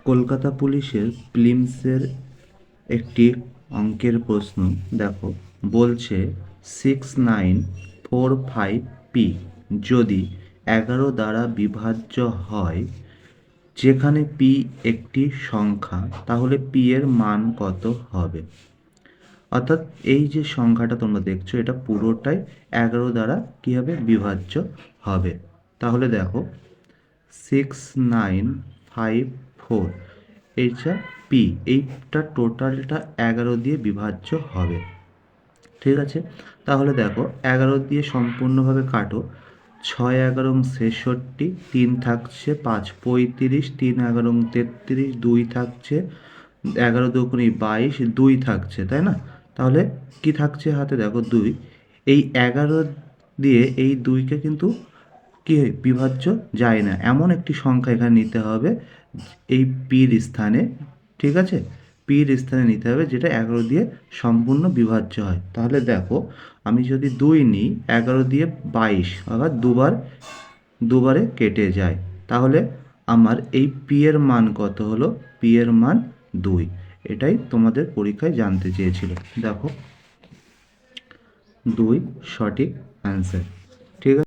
কলকাতা পুলিশের প্রিলিমসের একটি অঙ্কের প্রশ্ন দেখো, বলছে 6945p যদি 11 দ্বারা বিভাজ্য হয়, যেখানে p একটি সংখ্যা, তাহলে p এর মান কত হবে। অর্থাৎ এই যে সংখ্যাটা তোমরা দেখছো, এটা পুরোটাই 11 দ্বারা কী হবে, বিভাজ্য হবে। তাহলে দেখো 6954, এইটা পি, এইটা টোটালটা 11 দিয়ে বিভাজ্য হবে। ঠিক আছে, তাহলে দেখো 11 দিয়ে সম্পূর্ণভাবে কাটো। 6 11 66, 3 থাকছে, 5 35, 3 11 33, 2 থাকছে, 11 দুগুণে 22, 2 থাকছে, তাই না? তাহলে কি থাকছে হাতে, দেখো 2। এই 11 দিয়ে এই 2কে কিন্তু কি বিভাজ্য যায় না, এমন একটি সংখ্যা এখানে নিতে হবে এই পির স্থানে। ঠিক আছে, পির স্থানে নিতে হবে যেটা 11 দিয়ে সম্পূর্ণ বিভাজ্য হয়। তাহলে দেখো, আমি যদি 2 নিই, 11 দিয়ে 22, অর্থাৎ দুবারে কেটে যায়। তাহলে আমার এই পি এর মান কত হলো, পি এর মান 2। এটাই তোমাদের পরীক্ষায় জানতে চেয়েছিল। দেখো 2 সঠিক অ্যান্সার।